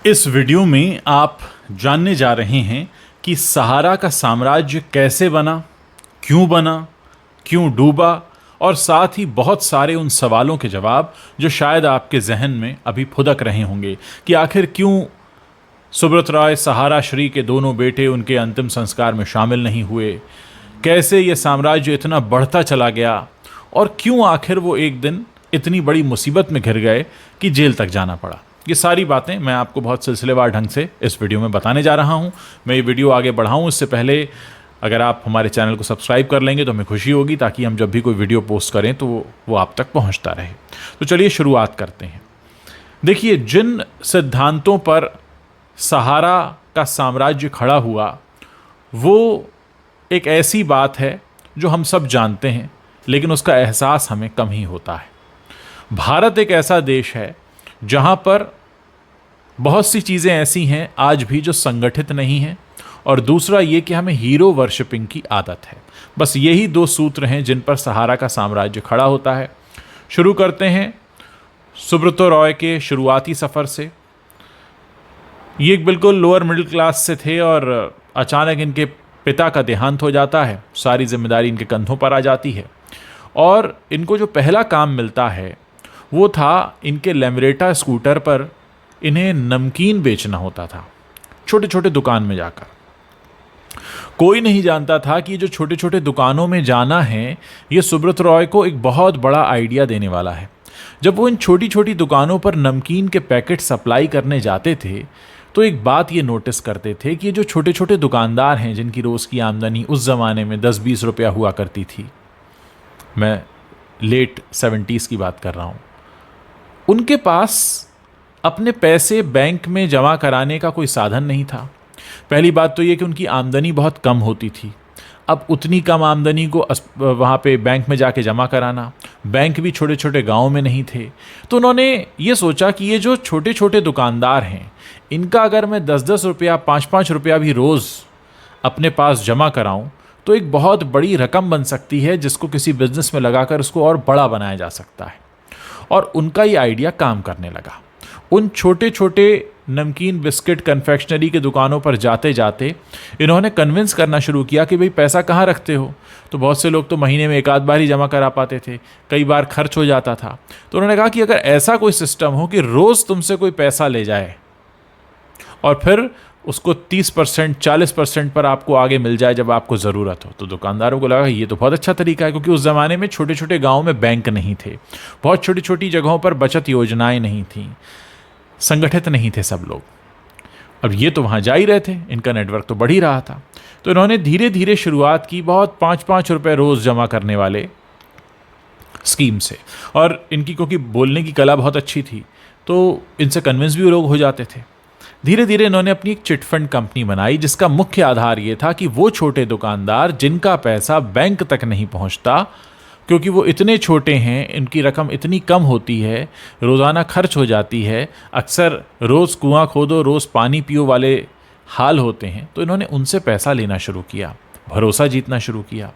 इस वीडियो में आप जानने जा रहे हैं कि सहारा का साम्राज्य कैसे बना, क्यों डूबा और साथ ही बहुत सारे उन सवालों के जवाब जो शायद आपके जहन में अभी फुदक रहे होंगे कि आखिर क्यों सुब्रत राय सहारा श्री के दोनों बेटे उनके अंतिम संस्कार में शामिल नहीं हुए, कैसे ये साम्राज्य इतना बढ़ता चला गया और क्यों आखिर वो एक दिन इतनी बड़ी मुसीबत में घिर गए कि जेल तक जाना पड़ा। ये सारी बातें मैं आपको बहुत सिलसिलेवार ढंग से इस वीडियो में बताने जा रहा हूँ। मैं ये वीडियो आगे बढ़ाऊँ इससे पहले अगर आप हमारे चैनल को सब्सक्राइब कर लेंगे तो हमें खुशी होगी, ताकि हम जब भी कोई वीडियो पोस्ट करें तो वो आप तक पहुँचता रहे। तो चलिए शुरुआत करते हैं। देखिए, जिन सिद्धांतों पर सहारा का साम्राज्य खड़ा हुआ वो एक ऐसी बात है जो हम सब जानते हैं, लेकिन उसका एहसास हमें कम ही होता है। भारत एक ऐसा देश है जहाँ पर बहुत सी चीज़ें ऐसी हैं आज भी जो संगठित नहीं हैं, और दूसरा ये कि हमें हीरो वर्शिपिंग की आदत है। बस यही दो सूत्र हैं जिन पर सहारा का साम्राज्य खड़ा होता है। शुरू करते हैं सुब्रतो रॉय के शुरुआती सफ़र से। ये एक बिल्कुल लोअर मिडिल क्लास से थे और अचानक इनके पिता का देहांत हो जाता है, सारी जिम्मेदारी इनके कंधों पर आ जाती है और इनको जो पहला काम मिलता है वो था इनके लेमरेटा स्कूटर पर इन्हें नमकीन बेचना होता था, छोटे छोटे दुकान में जाकर। कोई नहीं जानता था कि जो छोटे छोटे दुकानों में जाना है ये सुब्रत रॉय को एक बहुत बड़ा आइडिया देने वाला है। जब वो इन छोटी छोटी दुकानों पर नमकीन के पैकेट सप्लाई करने जाते थे तो एक बात ये नोटिस करते थे कि ये जो छोटे छोटे दुकानदार हैं जिनकी रोज़ की आमदनी उस ज़माने में 10-20 रुपया हुआ करती थी, मैं लेट 70s की बात कर रहा हूँ, उनके पास अपने पैसे बैंक में जमा कराने का कोई साधन नहीं था। पहली बात तो ये कि उनकी आमदनी बहुत कम होती थी। अब उतनी कम आमदनी को वहाँ पे बैंक में जाके जमा कराना, बैंक भी छोटे छोटे गाँव में नहीं थे। तो उन्होंने ये सोचा कि ये जो छोटे छोटे दुकानदार हैं इनका अगर मैं 10-10 रुपया 5-5 रुपया भी रोज़ अपने पास जमा कराऊं तो एक बहुत बड़ी रकम बन सकती है जिसको किसी बिजनेस में लगाकर उसको और बड़ा बनाया जा सकता है। और उनका ये आइडिया काम करने लगा। उन छोटे छोटे नमकीन बिस्किट कन्फेक्शनरी के दुकानों पर जाते जाते इन्होंने कन्विंस करना शुरू किया कि भाई पैसा कहाँ रखते हो। तो बहुत से लोग तो महीने में एक आध बार ही जमा करा पाते थे, कई बार खर्च हो जाता था। तो उन्होंने कहा कि अगर ऐसा कोई सिस्टम हो कि रोज़ तुमसे कोई पैसा ले जाए और फिर उसको 30% 40% पर आपको आगे मिल जाए जब आपको ज़रूरत हो, तो दुकानदारों को लगा ये तो बहुत अच्छा तरीका है, क्योंकि उस ज़माने में छोटे छोटे गाँव में बैंक नहीं थे, बहुत छोटी छोटी जगहों पर बचत योजनाएं नहीं थीं, संगठित नहीं थे सब लोग। अब ये तो वहाँ जा ही रहे थे, इनका नेटवर्क तो बढ़ ही रहा था। तो इन्होंने धीरे धीरे शुरुआत की बहुत 5-5 रुपये रोज़ जमा करने वाले स्कीम से। और इनकी क्योंकि बोलने की कला बहुत अच्छी थी तो इनसे कन्विंस भी लोग हो जाते थे। धीरे धीरे इन्होंने अपनी एक चिटफंड कंपनी बनाई जिसका मुख्य आधार ये था कि वो छोटे दुकानदार जिनका पैसा बैंक तक नहीं पहुंचता, क्योंकि वो इतने छोटे हैं, इनकी रकम इतनी कम होती है, रोज़ाना खर्च हो जाती है, अक्सर रोज़ कुआं खोदो रोज़ पानी पियो वाले हाल होते हैं, तो इन्होंने उनसे पैसा लेना शुरू किया, भरोसा जीतना शुरू किया।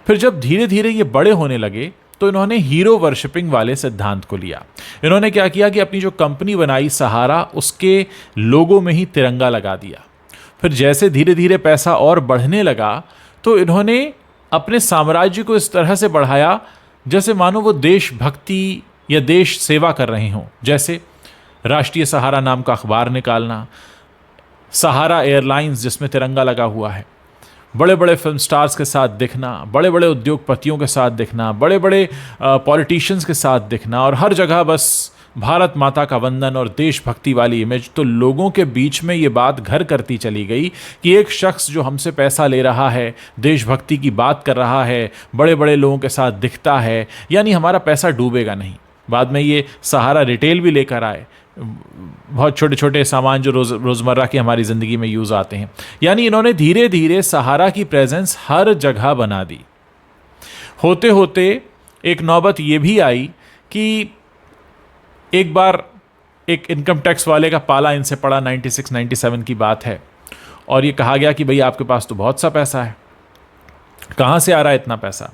फिर जब धीरे धीरे ये बड़े होने लगे तो इन्होंने हीरो वर्शिपिंग वाले सिद्धांत को लिया। इन्होंने क्या किया कि अपनी जो कंपनी बनाई सहारा, उसके लोगों में ही तिरंगा लगा दिया। फिर जैसे धीरे धीरे पैसा और बढ़ने लगा तो इन्होंने अपने साम्राज्य को इस तरह से बढ़ाया जैसे मानो वो देशभक्ति या देश सेवा कर रहे हों। जैसे राष्ट्रीय सहारा नाम का अखबार निकालना, सहारा एयरलाइंस जिसमें तिरंगा लगा हुआ है, बड़े बड़े फिल्म स्टार्स के साथ दिखना, बड़े बड़े उद्योगपतियों के साथ दिखना, बड़े बड़े पॉलिटिशियंस के साथ दिखना, और हर जगह बस भारत माता का वंदन और देशभक्ति वाली इमेज। तो लोगों के बीच में ये बात घर करती चली गई कि एक शख्स जो हमसे पैसा ले रहा है, देशभक्ति की बात कर रहा है, बड़े बड़े लोगों के साथ दिखता है, यानी हमारा पैसा डूबेगा नहीं। बाद में ये सहारा रिटेल भी लेकर आए, बहुत छोटे छोटे सामान जो रोज़मर्रा की हमारी ज़िंदगी में यूज़ आते हैं। यानी इन्होंने धीरे धीरे सहारा की प्रेजेंस हर जगह बना दी। होते होते एक नौबत ये भी आई कि एक बार एक इनकम टैक्स वाले का पाला इनसे पड़ा, 96-97 की बात है, और ये कहा गया कि भाई आपके पास तो बहुत सा पैसा है, कहाँ से आ रहा है इतना पैसा।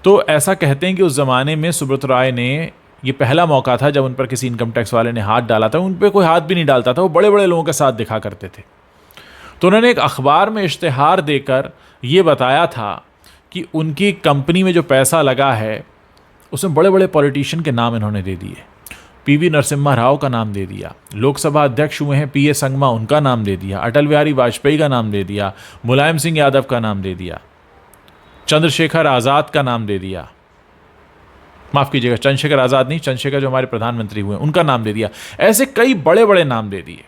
तो ऐसा कहते हैं कि उस ज़माने में सुब्रत राय ने ये पहला मौका था जब उन पर किसी इनकम टैक्स वाले ने हाथ डाला था। उन पर कोई हाथ भी नहीं डालता था, वो बड़े बड़े लोगों के साथ दिखा करते थे। तो उन्होंने एक अखबार में इश्तिहार देकर ये बताया था कि उनकी कंपनी में जो पैसा लगा है उसमें बड़े बड़े पॉलिटिशियन के नाम इन्होंने दे दिए। पीवी नरसिम्हा राव का नाम दे दिया, लोकसभा अध्यक्ष हुए हैं पीए संगमा, उनका नाम दे दिया, अटल बिहारी वाजपेयी का नाम दे दिया, मुलायम सिंह यादव का नाम दे दिया, चंद्रशेखर आज़ाद का नाम दे दिया, माफ़ कीजिएगा चंद्रशेखर आज़ाद नहीं, चंद्रशेखर जो हमारे प्रधानमंत्री हुए उनका नाम दे दिया। ऐसे कई बड़े बड़े नाम दे दिए।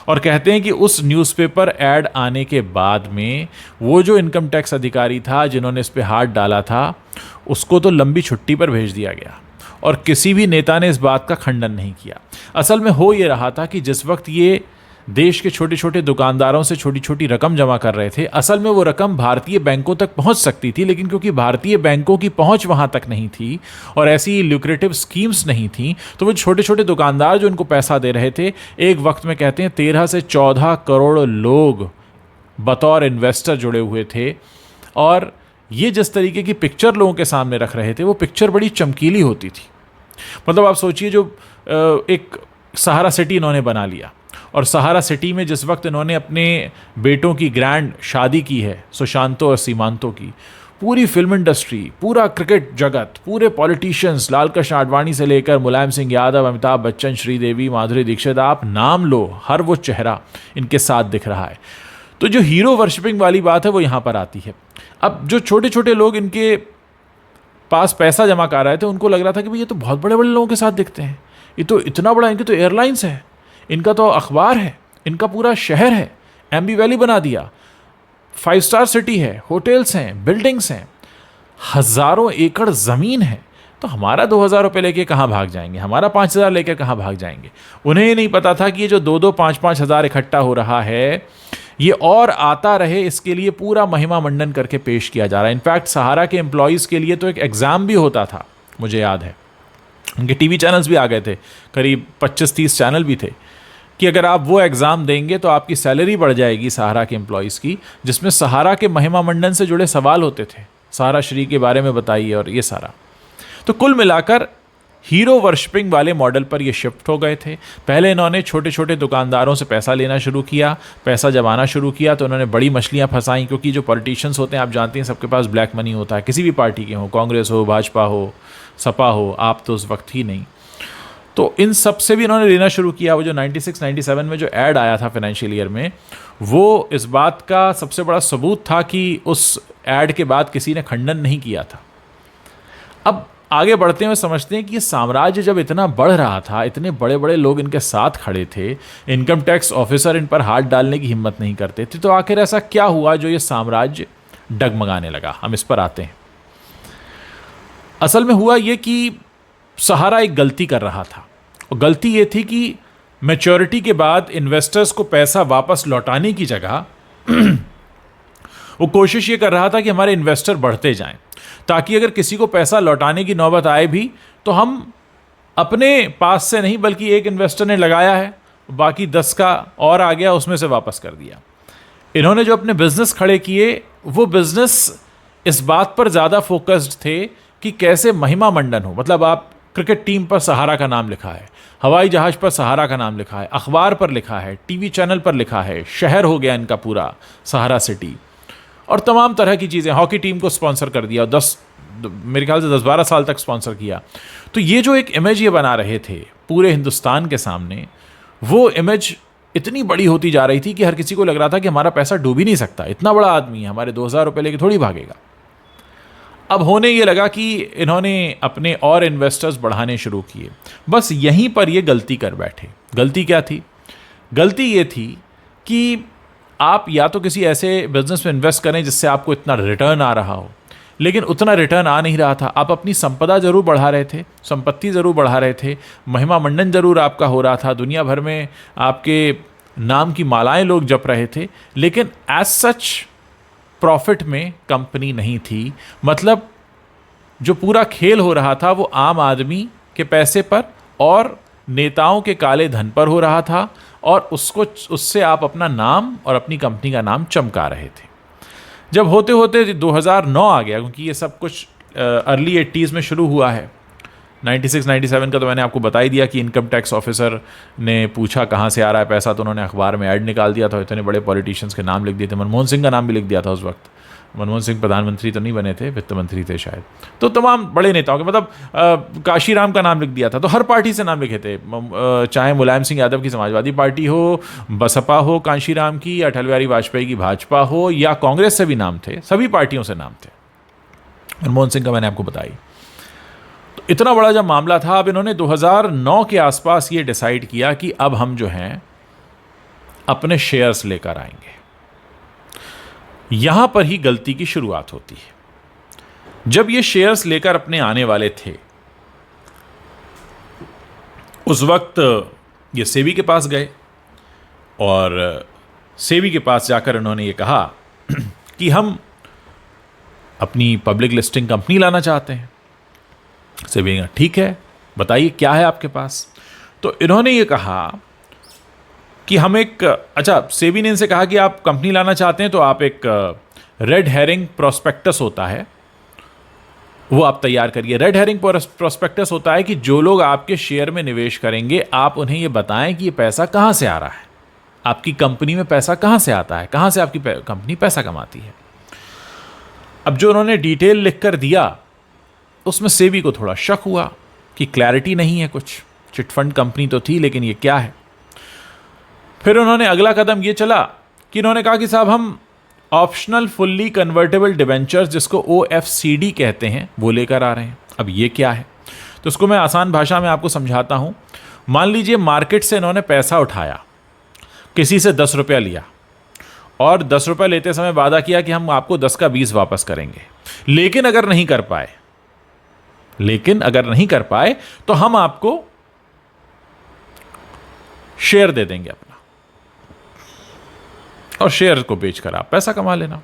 और कहते हैं कि उस न्यूज़पेपर ऐड आने के बाद में वो जो इनकम टैक्स अधिकारी था जिन्होंने इस पर हाथ डाला था, उसको तो लंबी छुट्टी पर भेज दिया गया और किसी भी नेता ने इस बात का खंडन नहीं किया। असल में हो ये रहा था कि जिस वक्त ये देश के छोटे छोटे दुकानदारों से छोटी छोटी रकम जमा कर रहे थे, असल में वो रकम भारतीय बैंकों तक पहुंच सकती थी, लेकिन क्योंकि भारतीय बैंकों की पहुंच वहां तक नहीं थी और ऐसी ल्यूक्रेटिव स्कीम्स नहीं थी, तो वो छोटे छोटे दुकानदार जो उनको पैसा दे रहे थे, एक वक्त में कहते हैं 13 से 14 करोड़ लोग बतौर इन्वेस्टर जुड़े हुए थे। और ये जिस तरीके की पिक्चर लोगों के सामने रख रहे थे, वो पिक्चर बड़ी चमकीली होती थी। मतलब आप सोचिए, जो एक सहारा सिटी इन्होंने बना लिया, और सहारा सिटी में जिस वक्त इन्होंने अपने बेटों की ग्रैंड शादी की है, सुशांतो और सीमांतो की, पूरी फिल्म इंडस्ट्री, पूरा क्रिकेट जगत, पूरे पॉलिटिशियंस, लालकृष्ण आडवाणी से लेकर मुलायम सिंह यादव, अमिताभ बच्चन, श्रीदेवी, माधुरी दीक्षित, आप नाम लो, हर वो चेहरा इनके साथ दिख रहा है। तो जो हीरो वर्शिपिंग वाली बात है वो यहाँ पर आती है। अब जो छोटे छोटे लोग इनके पास पैसा जमा कर रहे थे, उनको लग रहा था कि भाई ये तो बहुत बड़े बड़े लोगों के साथ दिखते हैं, ये तो इतना बड़ा, इनकी तो एयरलाइंस है, इनका तो अखबार है, इनका पूरा शहर है, एम्बी वैली बना दिया, 5 स्टार सिटी है, होटल्स हैं, बिल्डिंग्स हैं, हज़ारों एकड़ ज़मीन है। तो हमारा 2,000 रुपये लेके कहाँ भाग जाएंगे, हमारा 5,000 लेकर कहाँ भाग जाएंगे। उन्हें ये नहीं पता था कि ये जो 2-2, 5-5 हज़ार इकट्ठा हो रहा है, ये और आता रहे, इसके लिए पूरा महिमा मंडन करके पेश किया जा रहा है। इनफैक्ट सहारा के एम्प्लॉयज़ के लिए तो एक एग्ज़ाम भी होता था, मुझे याद है। उनके टीवी चैनल्स भी आ गए थे, करीब 25-30 चैनल भी थे, कि अगर आप वो एग्ज़ाम देंगे तो आपकी सैलरी बढ़ जाएगी सहारा के एम्प्लॉयज़ की, जिसमें सहारा के महिमा मंडन से जुड़े सवाल होते थे, सहारा श्री के बारे में बताइए और ये सारा। तो कुल मिलाकर हीरो वर्शिपिंग वाले मॉडल पर ये शिफ्ट हो गए थे। पहले इन्होंने छोटे छोटे दुकानदारों से पैसा लेना शुरू किया, पैसा जमाना शुरू किया, तो उन्होंने बड़ी मछलियां फंसाई, क्योंकि जो पॉलिटिशियंस होते हैं आप जानते हैं सबके पास ब्लैक मनी होता है, किसी भी पार्टी के हो, कांग्रेस हो, भाजपा हो, सपा हो, आप तो उस वक्त ही नहीं। तो इन सब से भी इन्होंने लेना शुरू किया। वो जो 96-97 में जो ऐड आया था फाइनेंशियल ईयर में, वो इस बात का सबसे बड़ा सबूत था कि उस ऐड के बाद किसी ने खंडन नहीं किया था। अब आगे बढ़ते हुए समझते हैं कि ये साम्राज्य जब इतना बढ़ रहा था, इतने बड़े बड़े लोग इनके साथ खड़े थे, इनकम टैक्स ऑफिसर इन पर हाथ डालने की हिम्मत नहीं करते थे, तो आखिर ऐसा क्या हुआ जो ये साम्राज्य डगमगाने लगा। हम इस पर आते हैं। असल में हुआ ये कि सहारा एक गलती कर रहा था, और गलती ये थी कि मैच्योरिटी के बाद इन्वेस्टर्स को पैसा वापस लौटाने की जगह वो कोशिश ये कर रहा था कि हमारे इन्वेस्टर बढ़ते जाएं, ताकि अगर किसी को पैसा लौटाने की नौबत आए भी तो हम अपने पास से नहीं, बल्कि एक इन्वेस्टर ने लगाया है, बाकी 10 का और आ गया, उसमें से वापस कर दिया। इन्होंने जो अपने बिजनेस खड़े किए, वो बिजनेस इस बात पर ज़्यादा फोकस्ड थे कि कैसे महिमा मंडन हो। मतलब आप क्रिकेट टीम पर सहारा का नाम लिखा है, हवाई जहाज़ पर सहारा का नाम लिखा है, अखबार पर लिखा है, टीवी चैनल पर लिखा है, शहर हो गया इनका पूरा सहारा सिटी, और तमाम तरह की चीज़ें। हॉकी टीम को स्पॉन्सर कर दिया, मेरे ख्याल से 10-12 साल तक स्पॉन्सर किया। तो ये जो एक इमेज ये बना रहे थे पूरे हिंदुस्तान के सामने, वो इमेज इतनी बड़ी होती जा रही थी कि हर किसी को लग रहा था कि हमारा पैसा डूब ही नहीं सकता, इतना बड़ा आदमी है, हमारे 2,000 रुपये लेके थोड़ी भागेगा। अब होने ये लगा कि इन्होंने अपने और इन्वेस्टर्स बढ़ाने शुरू किए। बस यहीं पर ये गलती कर बैठे। गलती क्या थी? गलती ये थी कि आप या तो किसी ऐसे बिजनेस में इन्वेस्ट करें जिससे आपको इतना रिटर्न आ रहा हो, लेकिन उतना रिटर्न आ नहीं रहा था। आप अपनी संपदा ज़रूर बढ़ा रहे थे, संपत्ति ज़रूर बढ़ा रहे थे, महिमा मंडन ज़रूर आपका हो रहा था, दुनिया भर में आपके नाम की मालाएं लोग जप रहे थे, लेकिन एज सच प्रॉफिट में कंपनी नहीं थी। मतलब जो पूरा खेल हो रहा था वो आम आदमी के पैसे पर और नेताओं के काले धन पर हो रहा था, और उससे आप अपना नाम और अपनी कंपनी का नाम चमका रहे थे। जब होते होते 2009 आ गया, क्योंकि ये सब कुछ अर्ली 80s में शुरू हुआ है, 96-97 का तो मैंने आपको बता ही दिया कि इनकम टैक्स ऑफिसर ने पूछा कहाँ से आ रहा है पैसा, तो उन्होंने अखबार में ऐड निकाल दिया था, इतने बड़े पॉलिटिशियंस के नाम लिख दिए थे, मनमोहन सिंह का नाम भी लिख दिया था उस वक्त। मनमोहन सिंह प्रधानमंत्री तो नहीं बने थे, वित्त मंत्री थे शायद। तो तमाम बड़े नेताओं के, मतलब काशीराम का नाम लिख दिया था। तो हर पार्टी से नाम लिखे थे, चाहे मुलायम सिंह यादव की समाजवादी पार्टी हो, बसपा हो काशीराम की, या अटल बिहारी वाजपेयी की भाजपा हो, या कांग्रेस से भी नाम थे, सभी पार्टियों से नाम थे। मनमोहन सिंह का मैंने आपको बताई। तो इतना बड़ा जब मामला था, अब इन्होंने 2009 के आसपास ये डिसाइड किया कि अब हम जो हैं अपने शेयर्स लेकर आएंगे। यहां पर ही गलती की शुरुआत होती है। जब ये शेयर्स लेकर अपने आने वाले थे, उस वक्त ये सेबी के पास गए और सेबी के पास जाकर इन्होंने ये कहा कि हम अपनी पब्लिक लिस्टिंग कंपनी लाना चाहते हैं। सेबी ने कहा ठीक है, बताइए क्या है आपके पास। तो इन्होंने ये कहा कि हम एक, अच्छा, सेबी ने इनसे कहा कि आप कंपनी लाना चाहते हैं तो आप एक रेड हेरिंग प्रोस्पेक्टस होता है वो आप तैयार करिए। रेड हेरिंग प्रोस्पेक्टस होता है कि जो लोग आपके शेयर में निवेश करेंगे, आप उन्हें ये बताएं कि ये पैसा कहाँ से आ रहा है, आपकी कंपनी में पैसा कहाँ से आता है, कहाँ से आपकी कंपनी पैसा कमाती है। अब जो उन्होंने डिटेल लिख कर दिया, उसमें सेबी को थोड़ा शक हुआ कि क्लैरिटी नहीं है कुछ। चिटफंड कंपनी तो थी, लेकिन ये क्या है। फिर उन्होंने अगला कदम ये चला कि इन्होंने कहा कि साहब हम ऑप्शनल फुल्ली कन्वर्टेबल डिबेंचर्स, जिसको OFCD कहते हैं, वो लेकर आ रहे हैं। अब ये क्या है, तो उसको मैं आसान भाषा में आपको समझाता हूं। मान लीजिए मार्केट से इन्होंने पैसा उठाया, किसी से 10 रुपया लिया, और 10 रुपये लेते समय वादा किया कि हम आपको 10 का 20 वापस करेंगे। लेकिन अगर नहीं कर पाए तो हम आपको शेयर दे देंगे अपना, और शेयर को बेचकर आप पैसा कमा लेना।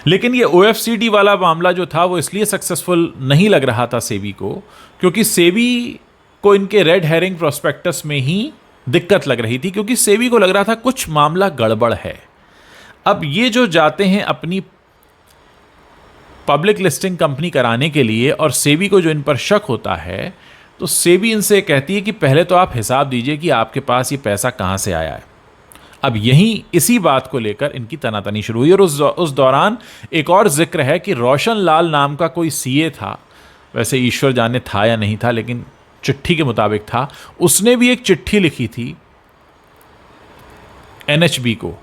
लेकिन ये OFCD वाला मामला जो था वो इसलिए सक्सेसफुल नहीं लग रहा था सेबी को, क्योंकि सेबी को इनके रेड हेरिंग प्रोस्पेक्टस में ही दिक्कत लग रही थी, क्योंकि सेबी को लग रहा था कुछ मामला गड़बड़ है। अब ये जो जाते हैं अपनी पब्लिक लिस्टिंग कंपनी कराने के लिए, और सेबी को जो इन पर शक होता है, तो सेबी इनसे कहती है कि पहले तो आप हिसाब दीजिए कि आपके पास ये पैसा कहाँ से आया है। अब यहीं इसी बात को लेकर इनकी तनातनी शुरू हुई। और उस दौरान एक और जिक्र है कि रोशन लाल नाम का कोई CA था, वैसे ईश्वर जाने था या नहीं था, लेकिन चिट्ठी के मुताबिक था। उसने भी एक चिट्ठी लिखी थी NHB को,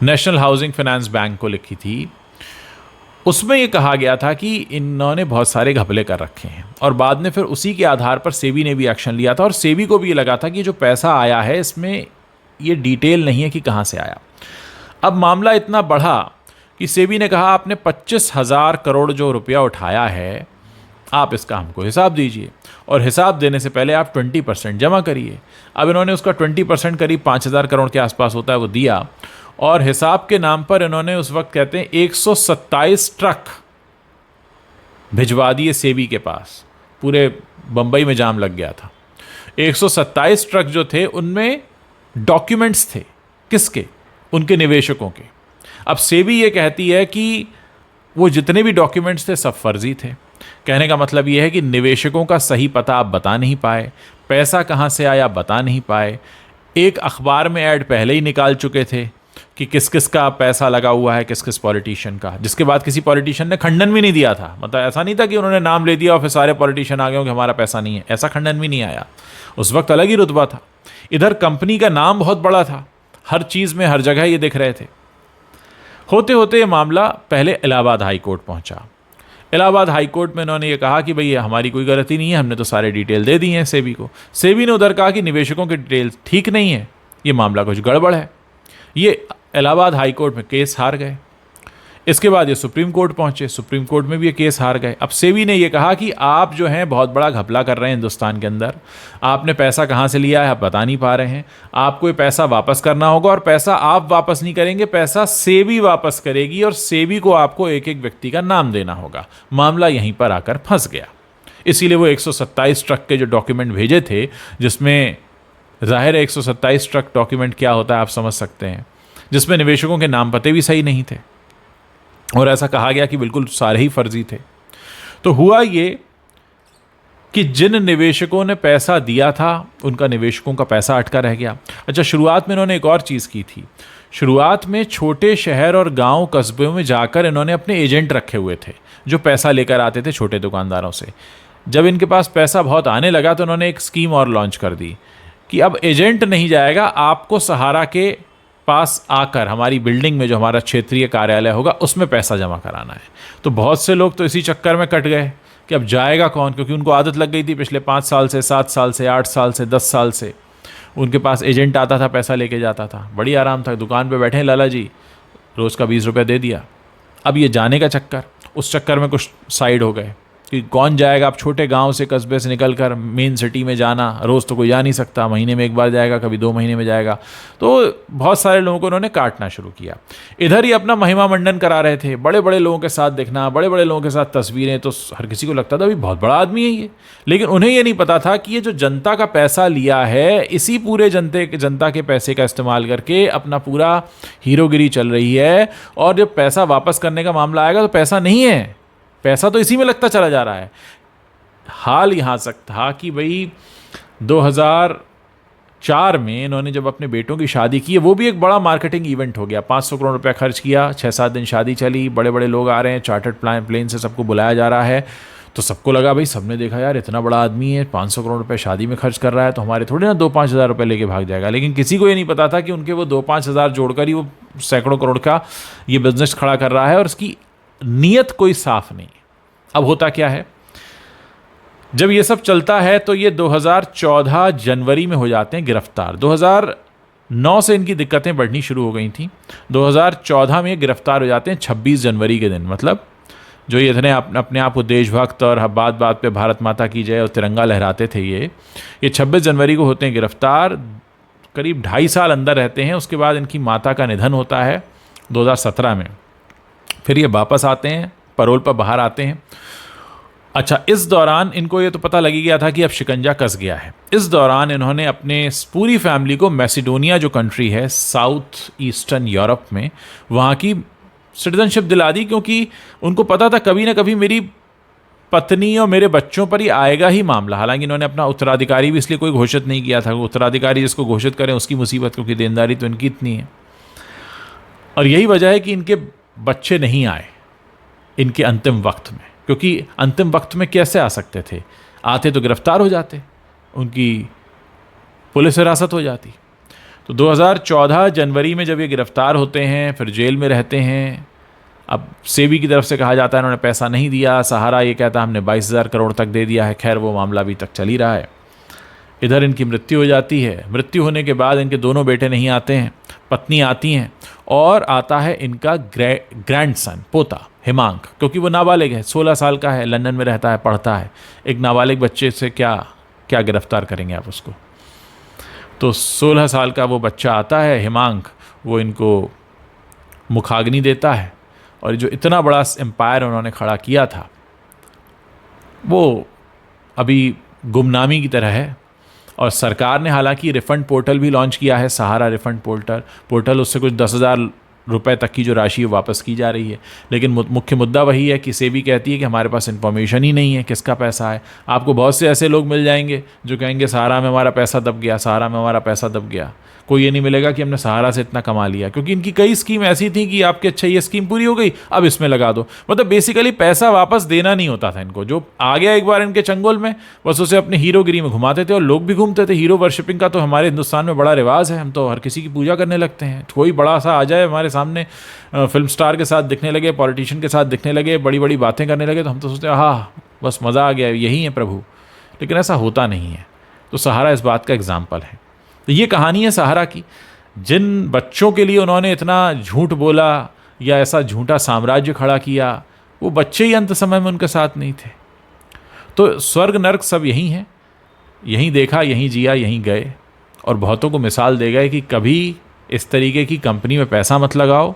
नेशनल हाउसिंग फाइनेंस बैंक को लिखी थी। उसमें यह कहा गया था कि इन्होंने बहुत सारे घपले कर रखे हैं, और बाद में फिर उसी के आधार पर सेबी ने भी एक्शन लिया था। और सेबी को भी ये लगा था कि जो पैसा आया है इसमें ये डिटेल नहीं है कि कहाँ से आया। अब मामला इतना बढ़ा कि सेबी ने कहा आपने 25,000 करोड़ जो रुपया उठाया है, आप इसका हमको हिसाब दीजिए, और हिसाब देने से पहले आप 20% जमा करिए। अब इन्होंने उसका 20% करीब 5,000 करोड़ के आसपास होता है वो दिया, और हिसाब के नाम पर इन्होंने उस वक्त कहते हैं 127 ट्रक भिजवा दिए सेबी के पास। पूरे बंबई में जाम लग गया था। 127 ट्रक जो थे उनमें डॉक्यूमेंट्स थे, किसके? उनके निवेशकों के। अब सेबी ये कहती है कि वो जितने भी डॉक्यूमेंट्स थे सब फर्जी थे। कहने का मतलब ये है कि निवेशकों का सही पता आप बता नहीं पाए, पैसा कहाँ से आया बता नहीं पाए। एक अखबार में ऐड पहले ही निकाल चुके थे कि किस किस का पैसा लगा हुआ है, किस किस पॉलिटिशियन का, जिसके बाद किसी पॉलिटिशियन ने खंडन भी नहीं दिया था। मतलब ऐसा नहीं था कि उन्होंने नाम ले दिया और फिर सारे पॉलिटिशियन आ गए कि हमारा पैसा नहीं है, ऐसा खंडन भी नहीं आया। उस वक्त अलग ही रुतबा था। इधर कंपनी का नाम बहुत बड़ा था, हर चीज़ में हर जगह ये दिख रहे थे। होते होते ये मामला पहले इलाहाबाद हाई कोर्ट पहुंचा। इलाहाबाद हाई कोर्ट में इन्होंने ये कहा कि भाई हमारी कोई गलती नहीं है, हमने तो सारे डिटेल दे दी हैं सेबी को। सेबी ने उधर कहा कि निवेशकों के डिटेल ठीक नहीं है, ये मामला कुछ गड़बड़ है। ये इलाहाबाद हाई कोर्ट में केस हार गए। इसके बाद ये सुप्रीम कोर्ट पहुंचे, सुप्रीम कोर्ट में भी ये केस हार गए। अब सेबी ने ये कहा कि आप जो हैं बहुत बड़ा घपला कर रहे हैं हिंदुस्तान के अंदर, आपने पैसा कहाँ से लिया है आप बता नहीं पा रहे हैं, आपको ये पैसा वापस करना होगा, और पैसा आप वापस नहीं करेंगे, पैसा सेबी वापस करेगी, और सेबी को आपको एक एक व्यक्ति का नाम देना होगा। मामला यहीं पर आकर फंस गया। इसीलिए वो 127 ट्रक के जो डॉक्यूमेंट भेजे थे, जिसमें जाहिर है 127 ट्रक डॉक्यूमेंट क्या होता है आप समझ सकते हैं, जिसमें निवेशकों के नाम पते भी सही नहीं थे, और ऐसा कहा गया कि बिल्कुल सारे ही फर्जी थे। तो हुआ ये कि जिन निवेशकों ने पैसा दिया था उनका निवेशकों का पैसा अटका रह गया। अच्छा, शुरुआत में इन्होंने एक और चीज़ की थी। शुरुआत में छोटे शहर और गांव कस्बों में जाकर इन्होंने अपने एजेंट रखे हुए थे जो पैसा लेकर आते थे छोटे दुकानदारों से। जब इनके पास पैसा बहुत आने लगा तो उन्होंने एक स्कीम और लॉन्च कर दी कि अब एजेंट नहीं जाएगा, आपको सहारा के पास आकर हमारी बिल्डिंग में जो हमारा क्षेत्रीय कार्यालय होगा उसमें पैसा जमा कराना है। तो बहुत से लोग तो इसी चक्कर में कट गए कि अब जाएगा कौन, क्योंकि उनको आदत लग गई थी पिछले 5 साल से, 7 साल से, 8 साल से, 10 साल से उनके पास एजेंट आता था, पैसा लेके जाता था, बड़ी आराम था, दुकान पे बैठे लाला जी, रोज़ का 20 रुपये दे दिया। अब ये जाने का चक्कर, उस चक्कर में कुछ साइड हो गए कि कौन जाएगा। आप छोटे गांव से, कस्बे से निकल कर मेन सिटी में जाना, रोज़ तो कोई जा नहीं सकता, महीने में एक बार जाएगा, कभी 2 महीने में जाएगा। तो बहुत सारे लोगों को उन्होंने काटना शुरू किया। इधर ही अपना महिमा मंडन करा रहे थे, बड़े बड़े लोगों के साथ दिखना, बड़े बड़े लोगों के साथ तस्वीरें, तो हर किसी को लगता था अभी बहुत बड़ा आदमी है ये। लेकिन उन्हें ये नहीं पता था कि ये जो जनता का पैसा लिया है, इसी पूरे जनता के पैसे का इस्तेमाल करके अपना पूरा हीरोगिरी चल रही है। और जब पैसा वापस करने का मामला आएगा तो पैसा नहीं है, पैसा तो इसी में लगता चला जा रहा है। हाल यहाँ तक था कि भाई 2004 में इन्होंने जब अपने बेटों की शादी की है, वो भी एक बड़ा मार्केटिंग इवेंट हो गया। 500 करोड़ रुपया खर्च किया, 6-7 दिन शादी चली, बड़े बड़े लोग आ रहे हैं, चार्टर्ड प्लेन से सबको बुलाया जा रहा है। तो सबको लगा, भाई सबने देखा यार इतना बड़ा आदमी है, 500 करोड़ रुपये शादी में खर्च कर रहा है, तो हमारे थोड़े ना 2-5 हज़ार रुपये लेके भाग जाएगा। लेकिन किसी को ये नहीं पता था कि उनके वो 2-5 हज़ार जोड़कर ही वो सैकड़ों करोड़ का ये बिजनेस खड़ा कर रहा है और उसकी नीयत कोई साफ नहीं। अब होता क्या है, जब ये सब चलता है तो ये 2014 जनवरी में हो जाते हैं गिरफ्तार। 2009 से इनकी दिक्कतें बढ़नी शुरू हो गई थी। 2014 में ये गिरफ्तार हो जाते हैं 26 जनवरी के दिन। मतलब जो ये इतने अपने आप को देशभक्त और बात बात पे भारत माता की जय और तिरंगा लहराते थे, ये 26 जनवरी को होते हैं गिरफ्तार। करीब 2.5 साल अंदर रहते हैं। उसके बाद इनकी माता का निधन होता है 2017 में। फिर ये वापस आते हैं, पैरोल पर बाहर आते हैं। अच्छा, इस दौरान इनको ये तो पता लगी गया था कि अब शिकंजा कस गया है। इस दौरान इन्होंने अपने पूरी फैमिली को मैसिडोनिया जो कंट्री है साउथ ईस्टर्न यूरोप में, वहाँ की सिटीजनशिप दिला दी, क्योंकि उनको पता था कभी ना कभी मेरी पत्नी और मेरे बच्चों पर ही आएगा ही मामला। हालांकि इन्होंने अपना उत्तराधिकारी भी इसलिए कोई घोषित नहीं किया था, उत्तराधिकारी जिसको घोषित करें उसकी मुसीबत, क्योंकि देनदारी तो इनकी इतनी है। और यही वजह है कि इनके बच्चे नहीं आए इनके अंतिम वक्त में, क्योंकि अंतिम वक्त में कैसे आ सकते थे, आते तो गिरफ्तार हो जाते, उनकी पुलिस हिरासत हो जाती। तो 2014 जनवरी में जब ये गिरफ्तार होते हैं, फिर जेल में रहते हैं। अब सेबी की तरफ से कहा जाता है इन्होंने पैसा नहीं दिया, सहारा ये कहता है हमने 22,000 करोड़ तक दे दिया है। खैर वो मामला अभी तक चल ही रहा है। इधर इनकी मृत्यु हो जाती है। मृत्यु होने के बाद इनके दोनों बेटे नहीं आते हैं, पत्नी आती हैं, और आता है इनका ग्रैंडसन, पोता हिमांक, क्योंकि वो नाबालिग है, 16 साल का है, लंदन में रहता है, पढ़ता है। एक नाबालिग बच्चे से क्या गिरफ्तार करेंगे आप उसको। तो 16 साल का वो बच्चा आता है हिमांक, वो इनको मुखाग्नि देता है। और जो इतना बड़ा एम्पायर उन्होंने खड़ा किया था वो अभी गुमनामी की तरह है। और सरकार ने हालांकि रिफ़ंड पोर्टल भी लॉन्च किया है, सहारा रिफ़ंड पोर्टल। उससे कुछ 10,000 रुपए तक की जो राशि है वापस की जा रही है। लेकिन मुख्य मुद्दा वही है कि सेबी कहती है कि हमारे पास इन्फॉर्मेशन ही नहीं है किसका पैसा है। आपको बहुत से ऐसे लोग मिल जाएंगे जो कहेंगे सहारा में हमारा पैसा दब गया, सहारा में हमारा पैसा दब गया। कोई ये नहीं मिलेगा कि हमने सहारा से इतना कमा लिया, क्योंकि इनकी कई स्कीम ऐसी थी कि आपके अच्छा ये स्कीम पूरी हो गई, अब इसमें लगा दो। मतलब बेसिकली पैसा वापस देना नहीं होता था इनको। जो आ गया एक बार इनके चंगुल में, बस उसे अपने हीरोगिरी में घुमाते थे। और लोग भी घूमते थे। हीरो वर्शिपिंग का तो हमारे हिंदुस्तान में बड़ा रिवाज है। हम तो हर किसी की पूजा करने लगते हैं। कोई बड़ा सा आ जाए हमारे सामने, फिल्म स्टार के साथ दिखने लगे, पॉलिटिशियन के साथ दिखने लगे, बड़ी बड़ी बातें करने लगे, तो हम तो सोचते हैं हाँ बस मज़ा आ गया, यही है प्रभु। लेकिन ऐसा होता नहीं है। तो सहारा इस बात का एग्जाम्पल है। तो ये कहानी है सहारा की। जिन बच्चों के लिए उन्होंने इतना झूठ बोला या ऐसा झूठा साम्राज्य खड़ा किया, वो बच्चे ही अंत समय में उनके साथ नहीं थे। तो स्वर्ग नर्क सब यहीं है, यहीं देखा, यहीं जिया, यहीं गए। और बहुतों को मिसाल दे गए कि कभी इस तरीके की कंपनी में पैसा मत लगाओ,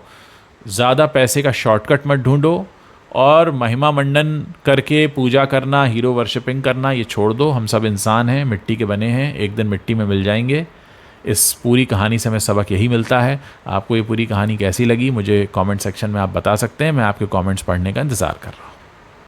ज़्यादा पैसे का शॉर्टकट मत ढूंढो, और महिमा मंडन करके पूजा करना, हीरो वर्शिपिंग करना, ये छोड़ दो। हम सब इंसान हैं, मिट्टी के बने हैं, एक दिन मिट्टी में मिल जाएंगे। इस पूरी कहानी से हमें सबक यही मिलता है। आपको ये पूरी कहानी कैसी लगी मुझे कमेंट सेक्शन में आप बता सकते हैं। मैं आपके कमेंट्स पढ़ने का इंतज़ार कर रहा हूँ।